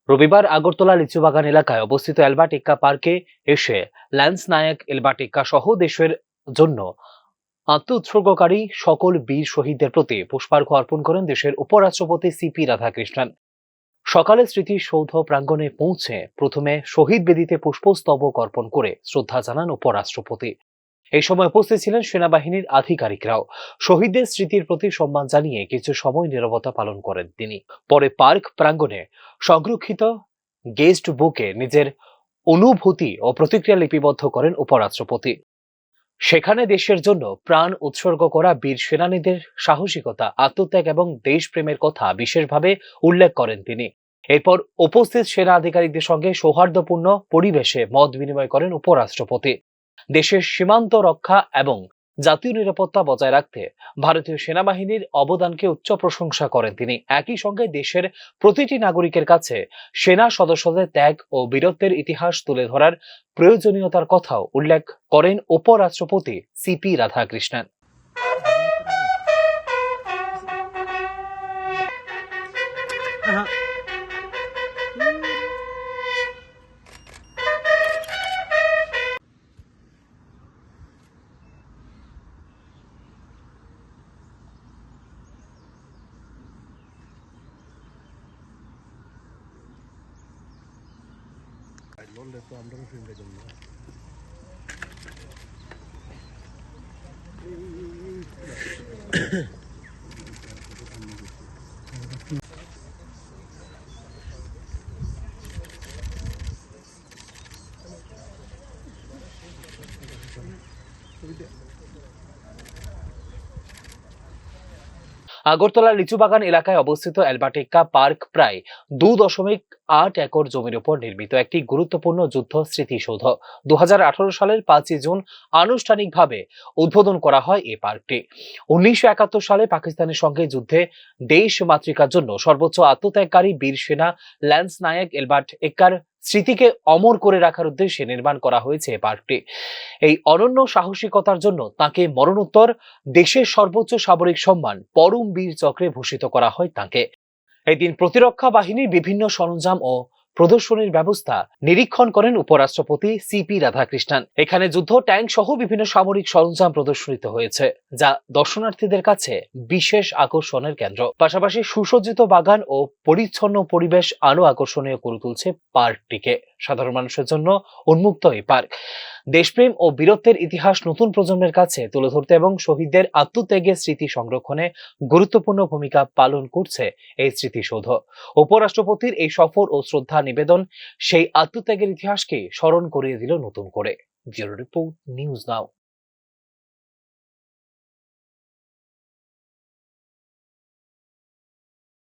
রবিবার আগরতলা লিচুবাগান এলাকায় অবস্থিত এলবার্ট ইক্কা পার্কে এসে ল্যান্স নায়েক এলবার্ট ইক্কা সহ দেশের জন্য আত্মোৎসর্গকারী সকল বীর শহীদদের প্রতি পুষ্পার্ঘ্য অর্পণ করেন দেশের উপরাষ্ট্রপতি সিপি রাধাকৃষ্ণন। সকালে স্মৃতিসৌধ প্রাঙ্গণে পৌঁছে প্রথমে শহীদ বেদিতে পুষ্পস্তবক অর্পণ করে শ্রদ্ধা জানান উপরাষ্ট্রপতি। এই সময় উপস্থিত ছিলেন সেনাবাহিনীর আধিকারিকরাও। শহীদদের স্মৃতির প্রতি সম্মান জানিয়ে কিছু সময় নীরবতা পালন করেন তিনি। পরে পার্ক প্রাঙ্গণে সংরক্ষিত গেস্ট বুকে নিজের অনুভূতি ও প্রতিক্রিয়া লিপিবদ্ধ করেন উপরাষ্ট্রপতি। সেখানে দেশের জন্য প্রাণ উৎসর্গ করা বীর সেনানীদের সাহসিকতা, আত্মত্যাগ এবং দেশপ্রেমের কথা বিশেষভাবে উল্লেখ করেন তিনি। এরপর উপস্থিত সেনা আধিকারিকদের সঙ্গে সৌহার্দ্যপূর্ণ পরিবেশে মত বিনিময় করেন উপরাষ্ট্রপতি। দেশের সীমান্ত রক্ষা এবং জাতীয় নিরাপত্তা বজায় রাখতে ভারতীয় সেনাবাহিনীর অবদানকে উচ্চ প্রশংসা করেন তিনি। একই সঙ্গে দেশের প্রতিটি নাগরিকের কাছে সেনা সদস্যদের ত্যাগ ও বীরত্বের ইতিহাস তুলে ধরার প্রয়োজনীয়তার কথাও উল্লেখ করেন উপরাষ্ট্রপতি সিপি রাধাকৃষ্ণন। আগরতলা লিচুবাগান এলাকায় অবস্থিত এলবার্ট ইক্কা পার্ক প্রায় 2.8 একর জমির উপর নির্মিত একটি গুরুত্বপূর্ণ যুদ্ধ স্মৃতিসৌধ। 2018 সালের 5 জুন আনুষ্ঠানিকভাবে উদ্বোধন করা হয় এই পার্কটি। 1971 সালে পাকিস্তানের সঙ্গে যুদ্ধে দেশ মাতৃকার জন্য সর্বোচ্চ আত্মত্যাগকারী বীর সেনা ল্যান্স নায়েক এলবার্ট ইক্কার স্মৃতিকে অমর করে রাখার উদ্দেশ্যে নির্মাণ করা হয়েছে এই পার্কটি। এই অনন্য সাহসিকতার জন্য তাকে মরণোত্তর দেশের সর্বোচ্চ সামরিক সম্মান পরম বীর চক্রে ভূষিত করা হয় তাকে। এই দিন প্রতিরক্ষা বাহিনীর বিভিন্ন সরঞ্জাম ও প্রদর্শনীর ব্যবস্থা নিরীক্ষণ করেন উপরাষ্ট্রপতি সিপি রাধাকৃষ্ণন। এখানে যুদ্ধ ট্যাঙ্ক সহ বিভিন্ন সামরিক সরঞ্জাম প্রদর্শিত হয়েছে, যা দর্শনার্থীদের কাছে বিশেষ আকর্ষণের কেন্দ্র। পাশাপাশি সুসজ্জিত বাগান ও পরিচ্ছন্ন পরিবেশ আরো আকর্ষণীয় করে তুলছে পার্কটিকে। সাধারণ মানুষের জন্য উন্মুক্ত এই পার্ক দেশপ্রেম ও বীরত্বের ইতিহাস নতুন প্রজন্মের কাছে তুলে ধরতে এবং শহীদদের আত্মত্যাগের স্মৃতি সংরক্ষণে গুরুত্বপূর্ণ ভূমিকা পালন করছে এই স্মৃতিসৌধ। উপরাষ্ট্রপতির এই সফর ও শ্রদ্ধা নিবেদন সেই আত্মত্যাগের ইতিহাসকে স্মরণ করিয়ে দিল নতুন করে। Bureau report, news now.